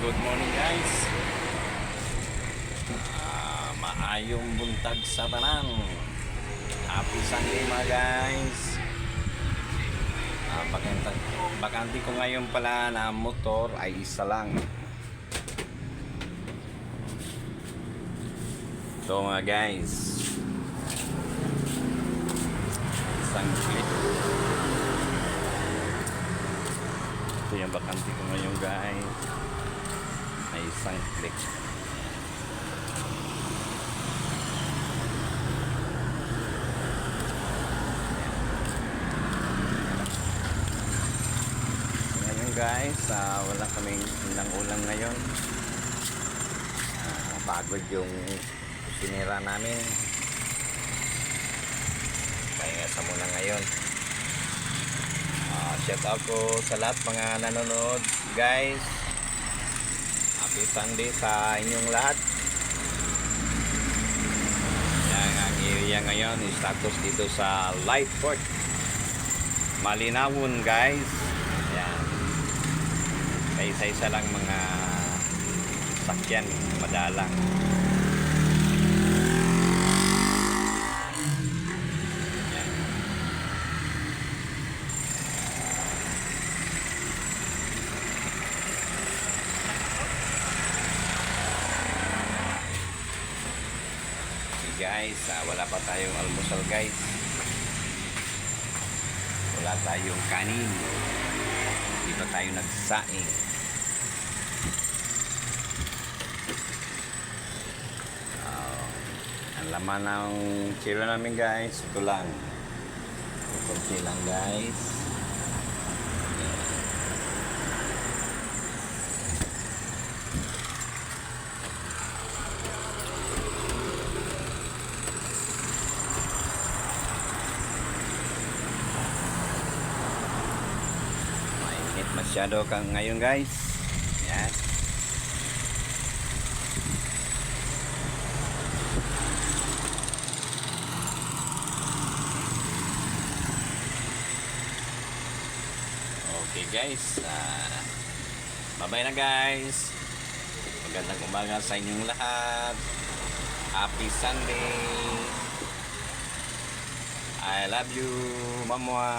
Good morning guys. Maayong buntag sa tanan. Happy Sunday mga guys. Bakante ko ngayon pala na motor ay isa lang. So mga guys, isang clip. Ito yung bakante ko ngayon guys. May isang click. Ngayon guys, wala kaming ulang ngayon. Pagod yung sinira namin. Kaya sa muna ngayon. Shout out ko sa lahat mga nanonood guys. Happy Sunday sa inyong lahat. Yan ang area ngayon, status dito sa Lightport Malinawon guys. Yan, isa-isa lang mga sakyan madalang. Guys, wala pa tayong almusal guys. Wala tayong kanin. Hindi pa tayo nagsaing. Ang laman ng chilo namin guys, ito lang. Kunti lang guys. Masyado kang ngayon guys. Yan. Okay guys, bye-bye na guys. Magandang umaga sa inyong lahat. Happy Sunday. I love you, Mama.